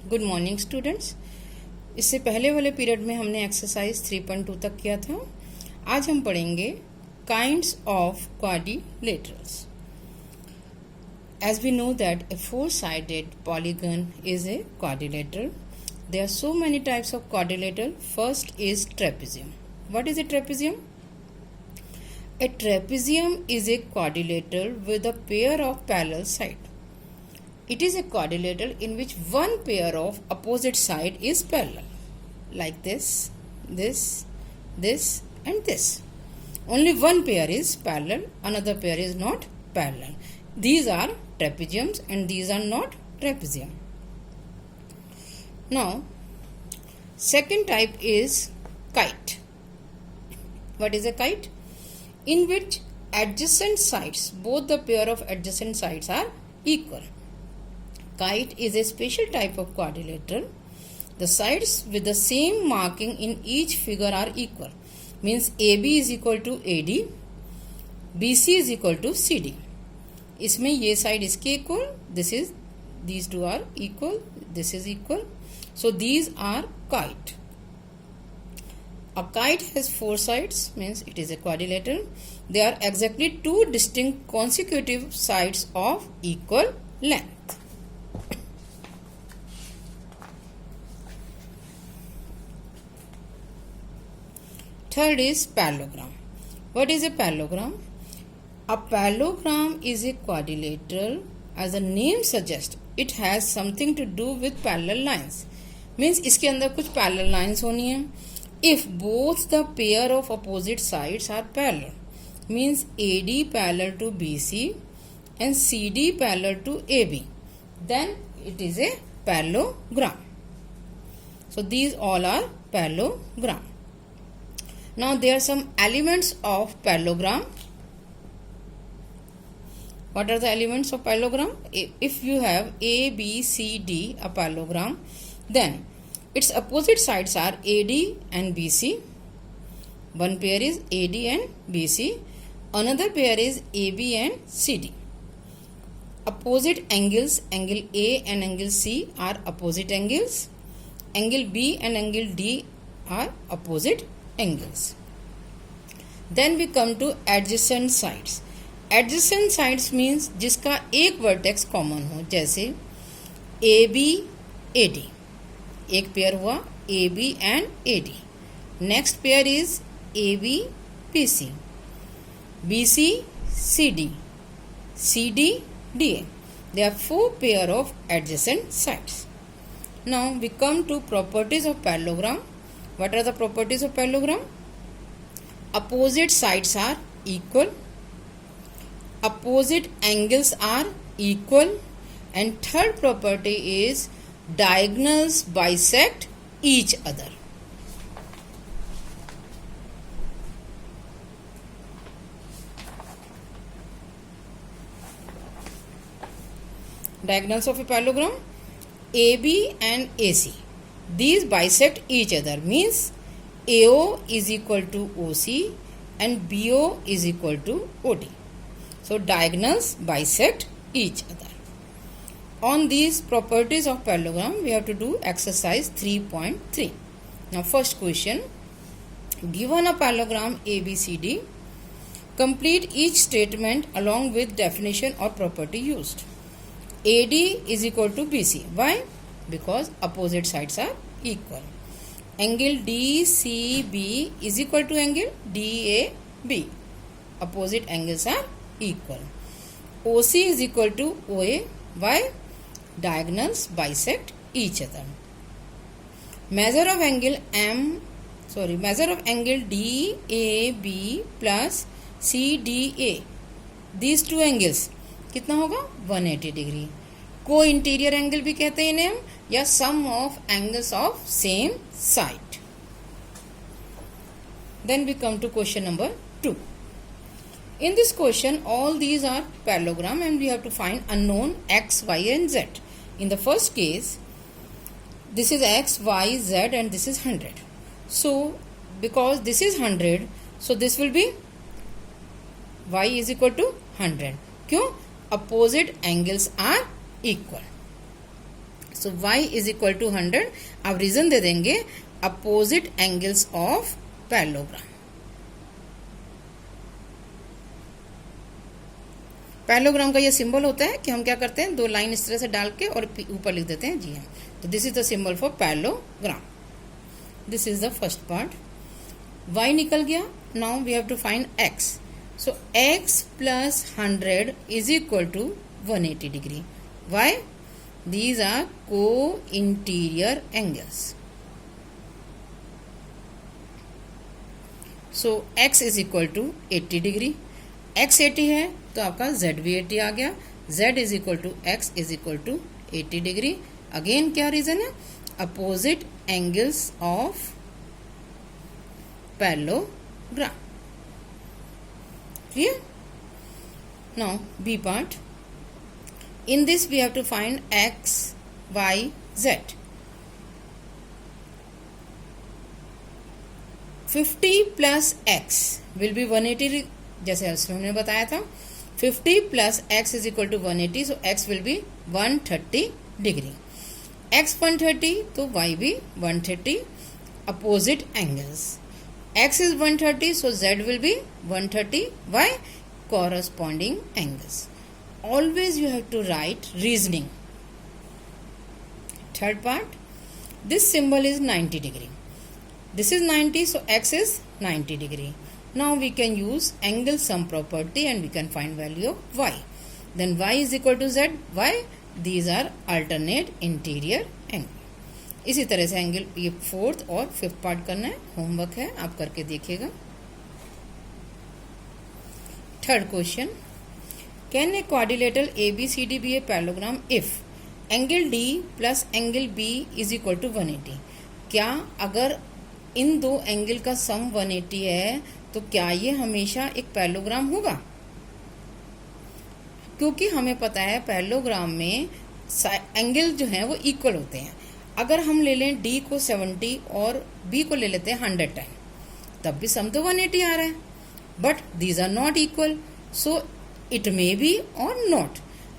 Good morning students. इससे पहले वाले पीरियड में हमने एक्सरसाइज 3.2 तक किया था। आज हम पढ़ेंगे kinds of quadrilaterals. As we know that a four-sided polygon is a quadrilateral. There are so many types of quadrilateral. First is trapezium. What is a trapezium? A trapezium is a quadrilateral with a pair of parallel sides. It is a quadrilateral in which one pair of opposite side is parallel, like this, this and this. Only one pair is parallel, another pair is not parallel. These are trapeziums and these are not trapezium. Now, second type is kite. What is a kite? In which adjacent sides, both the pair of adjacent sides are equal. Kite is a special type of quadrilateral. The sides with the same marking in each figure are equal. Means AB is equal to AD, BC is equal to CD. इसमें ये side इसके equal, these two are equal, this is equal. So these are kite. A kite has four sides, means it is a quadrilateral. They are exactly two distinct consecutive sides of equal length. Third is parallelogram. What is a parallelogram? A parallelogram is a quadrilateral. As the name suggests, it has something to do with parallel lines. Means इसके अंदर कुछ parallel lines होनी है. If both the pair of opposite sides are parallel, means AD parallel to BC and CD parallel to AB, then it is a parallelogram. So these all are parallelogram. Now there are some elements of parallelogram. What are the elements of parallelogram? If you have A, B, C, D, a parallelogram, then its opposite sides are AD and BC. One pair is AD and BC. Another pair is AB and CD. Opposite angles, angle A and angle C are opposite angles. Angle B and angle D are opposite angles. Then we come to adjacent sides. Adjacent sides means जिसका एक vertex common हो, जैसे AB AD, एक pair हुआ AB and AD. Next pair is AB BC, BC CD, CD DA. There are four pair of adjacent sides. Now we come to properties of parallelogram. What are the properties of parallelogram? Opposite sides are equal, opposite angles are equal, and third property is diagonals bisect each other. Diagonals of a parallelogram, AB and AC. These bisect each other, means AO is equal to OC and BO is equal to OD. So diagonals bisect each other. On these properties of parallelogram, we have to do exercise 3.3. Now first question, given a parallelogram ABCD, complete each statement along with definition or property used. AD is equal to BC. Why? Because opposite sides are equal. Angle DCB is equal to angle DAB. Opposite angles are equal. OC is equal to OA. Why? Diagonals bisect each other. Measure of angle DAB plus CDA. These two angles कितना होगा 180 degree. को interior angle भी कहते हैं इन्हें हम, या sum of angles of same side. Then we come to question number 2. In this question, all these are parallelogram and we have to find unknown x, y and z. In the first case, this is x, y, z and this is 100. So, because this is 100, so this will be y is equal to 100. क्यों? Opposite angles are equal. So y is equal to 100. अब reason दे देंगे opposite angles of parallelogram. Parallelogram का ये symbol होता है कि हम क्या करते हैं, 2 लाइन इस तरह से डाल के और ऊपर लिख देते हैं जी हाँ. तो this is the symbol for parallelogram. This is the first part. y निकल गया. Now we have to find x. So x plus 100 is equal to 180 degree. why? These are co-interior angles. So x is equal to 80 degree. x 80 है तो आपका z भी 80 आ गया. z is equal to x is equal to 80 degree. Again क्या reason है, opposite angles of parallelogram. Clear? Now B part. In this we have to find x, y, z. 50 plus x will be 180 जैसे हमने बताया था. 50 plus x is equal to 180, so x will be 130 degree. x 130 तो y भी 130. Opposite angles. x is 130, so z will be 130. y? Corresponding angles. Always you have to write reasoning. Third part, this symbol is 90 degree. This is 90, so x is 90 degree. Now we can use angle sum property and we can find value of y. Then y is equal to z. Why? These are alternate interior angle. इसी तरह से angle ये 4th और 5th part करना है. Homework है, आप करके देखिएगा. Third question. Can a quadrilateral ABCD be a parallelogram if angle D plus angle B is equal to 180? क्या अगर इन दो एंगल का सम 180 है तो क्या ये हमेशा एक पैरेललोग्राम होगा? क्योंकि हमें पता है पैरेललोग्राम में एंगल जो है वो इक्वल होते हैं. अगर हम ले लें D को 70 और B को ले लेते हैं 100 टाइम, तब भी सम तो 180 आ रहा है. But these are not equal, so it may be or not.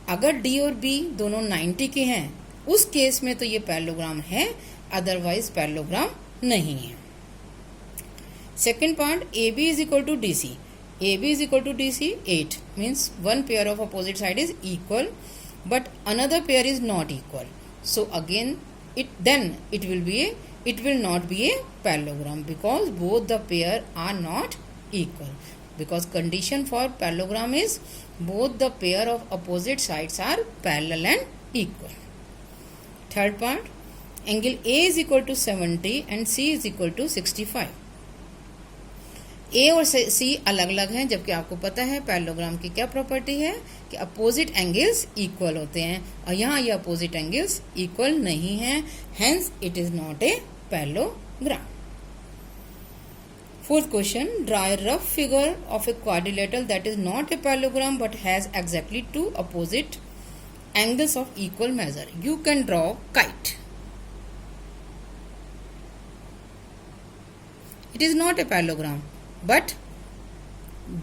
अगर डी और बी दोनों 90 के हैं उस केस में तो ये पैरेललोग्राम है, अदरवाइज पैरेललोग्राम नहीं है. Second part, A B is equal to D C. A B is equal to D C 8 means one pair of opposite side is equal but another pair is not equal. So again it will not be a parallelogram because both the pair are not equal. Because condition for parallelogram is both the pair of opposite sides are parallel and equal. Third part, angle A is equal to 70 and C is equal to 65. A और C अलग अलग हैं, जबकि आपको पता है parallelogram की क्या प्रॉपर्टी है कि अपोजिट एंगल्स इक्वल होते हैं और यहाँ ये अपोजिट एंगल्स इक्वल नहीं हैं, hence it is not a parallelogram. Fourth question, draw a rough figure of a quadrilateral that is not a parallelogram but has exactly two opposite angles of equal measure. You can draw kite. It is not a parallelogram but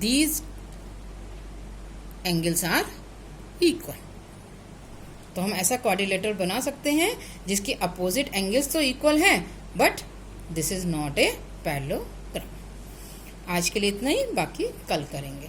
these angles are equal. तो हम ऐसा quadrilateral बना सकते हैं जिसकी opposite angles तो equal हैं but this is not a parallelogram. आज के लिए इतना ही, बाकी कल करेंगे.